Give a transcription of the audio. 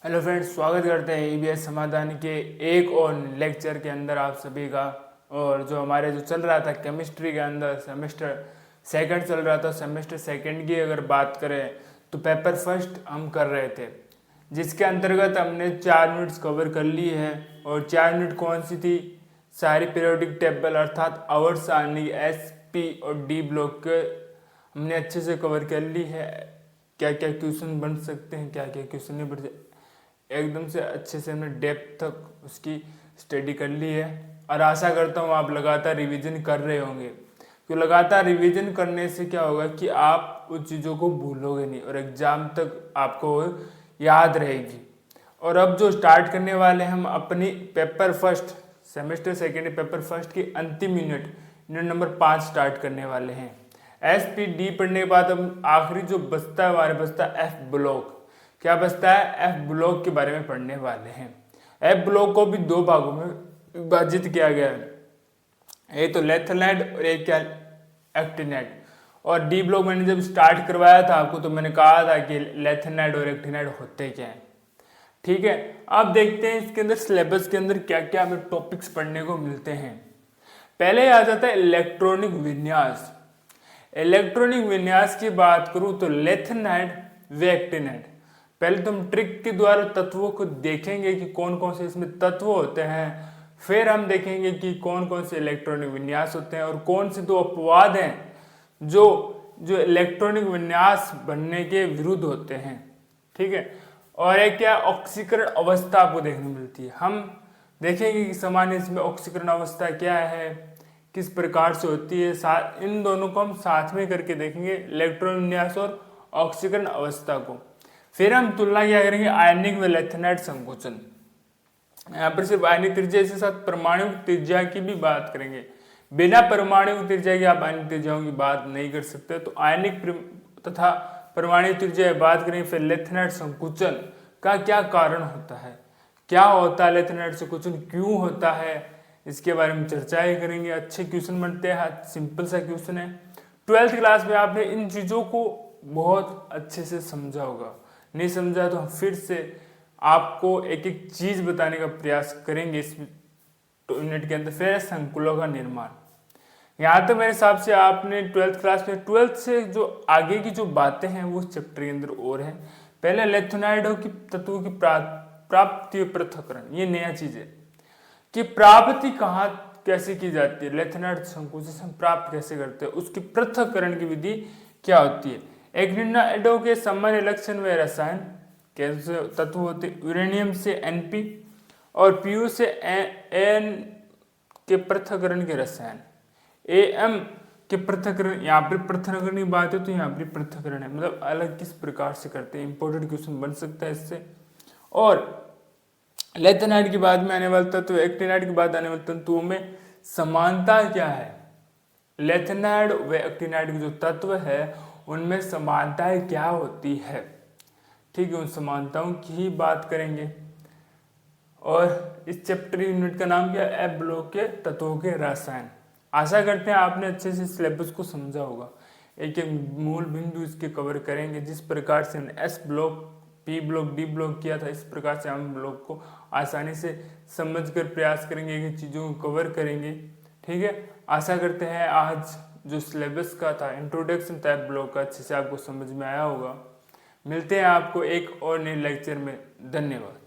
Hello friends, स्वागत करते हैं ईबीएस समाधान के एक और लेक्चर के अंदर आप सभी का। और जो हमारे जो चल रहा था केमिस्ट्री के अंदर सेमेस्टर सेकंड चल रहा था, सेमेस्टर सेकंड की अगर बात करें तो पेपर फर्स्ट हम कर रहे थे, जिसके अंतर्गत हमने 4 यूनिट्स कवर कर ली है। और 4 यूनिट कौन सी थी? सारी पीरियोडिक टेबल अर्थात आवर्स सारणी एस पी और डी ब्लॉक के हमने अच्छे से कवर कर ली है। क्या क्या क्वेश्चन बन सकते हैं, क्या क्या क्वेश्चन नहीं बन सकते, एकदम से अच्छे से हमने डेप्थ तक उसकी स्टडी कर ली है। और आशा करता हूँ आप लगातार रिवीजन कर रहे होंगे, क्योंकि लगातार रिवीजन करने से क्या होगा कि आप उस चीज़ों को भूलोगे नहीं और एग्जाम तक आपको याद रहेगी। और अब जो स्टार्ट करने वाले हम अपनी paper first semester second paper first की अंतिम यूनिट नंबर 5 स्टार्ट करने वाले हैं। एस पी डी पढ़ने के बाद हम आखिरी जो बचता है हमारे बचता है एफ ब्लॉक। क्या बचता है? एफ ब्लॉक के बारे में पढ़ने वाले हैं। एफ ब्लॉक को भी 2 भागों में विभाजित किया गया है, एक तो लेथेनाइड और एक क्या एक्टिनाइड। और डी ब्लॉक मैंने जब स्टार्ट करवाया था आपको तो मैंने कहा था कि लेथेनाइड और एक्टिनाइड होते क्या हैं। ठीक है, अब देखते हैं इसके अंदर सिलेबस के अंदर क्या क्या हमें टॉपिक्स पढ़ने को मिलते हैं। पहले आ जाता है इलेक्ट्रॉनिक विन्यास। इलेक्ट्रॉनिक विन्यास की बात करूं तो लेथेनाइड व एक्टिनाइड, पहले तो हम ट्रिक के द्वारा तत्वों को देखेंगे कि कौन कौन से इसमें तत्व होते हैं। फिर हम देखेंगे कि कौन कौन से इलेक्ट्रॉनिक विन्यास होते हैं और कौन से 2 अपवाद हैं जो जो इलेक्ट्रॉनिक विन्यास बनने के विरुद्ध होते हैं। ठीक है, और एक क्या ऑक्सीकरण अवस्था आपको देखने मिलती है। हम देखेंगे कि सामान्य इसमें ऑक्सीकरण अवस्था क्या है, किस प्रकार से होती है। इन दोनों को हम साथ में करके देखेंगे, इलेक्ट्रॉन विन्यास और ऑक्सीकरण अवस्था को। फिर हम तुलना क्या करेंगे आयनिक व लेथेनाइड संकोचन। यहाँ पर सिर्फ आयनिक त्रिज्या के साथ परमाणु त्रिज्या की भी बात करेंगे। बिना परमाणु त्रिज्या के आप आयनिक त्रिज्याओं की बात नहीं कर सकते। तो आयनिक तथा परमाणु त्रिज्या की बात करेंगे। फिर लेथेनाइड संकुचन का क्या कारण होता है, क्या होता है लेथेनाइड संकुचन, क्यों होता है, इसके बारे में चर्चाएं करेंगे। अच्छे क्वेश्चन बनते हैं, सिंपल सा क्वेश्चन है। 12th क्लास में आपने इन चीजों को बहुत अच्छे से समझा होगा, नहीं समझा तो हम फिर से आपको एक एक चीज बताने का प्रयास करेंगे इस यूनिट के अंदर। फिर संकुलों का निर्माण, यहाँ तक मेरे हिसाब से आपने 12th क्लास में 12th से जो आगे की जो बातें हैं वो चैप्टर के अंदर और हैं। पहले लेथेनाइडों की तत्वों की प्राप्ति और पृथक्करण, ये नया चीज है कि प्राप्ति कहाँ कैसे की जाती है, लेथेनाइड संकुचन से हम प्राप्त कैसे करते हैं, उसकी पृथक्करण की विधि क्या होती है। एक्टिनाइडों के सामान्य लक्षण व रसायन कैसे तत्व होते, यूरेनियम से Np और Pu से An के पृथक्करण के रसायन, Am के पृथक्करण। यहाँ पर पृथक्करण की बात है तो यहाँ पर पृथक्करण है, मतलब अलग किस प्रकार से करते हैं, इंपॉर्टेंट क्वेश्चन बन सकता है इससे। और लेथेनाइड की बाद में आने वाले तत्व, एक्टिनाइड की बाद आने वाले तत्वों में समानता क्या है। लेथेनाइड व एक्टिनाइड के जो तत्व है उनमें समानताएं क्या होती है। ठीक है, उन समानताओं की ही बात करेंगे। और इस चैप्टर यूनिट का नाम क्या है? एफ ब्लॉक के तत्वों के रसायन। आशा करते हैं आपने अच्छे से सिलेबस को समझा होगा। एक एक मूल बिंदु इसके कवर करेंगे। जिस प्रकार से हमने S block, P block, D block किया था, इस प्रकार से हम ब्लॉक को आसानी से समझकर प्रयास करेंगे, एक चीज़ों को कवर करेंगे। ठीक है, आशा करते हैं आज जो सिलेबस का था इंट्रोडक्शन था ब्लॉक का, अच्छे से आपको समझ में आया होगा। मिलते हैं आपको एक और नए लेक्चर में। धन्यवाद।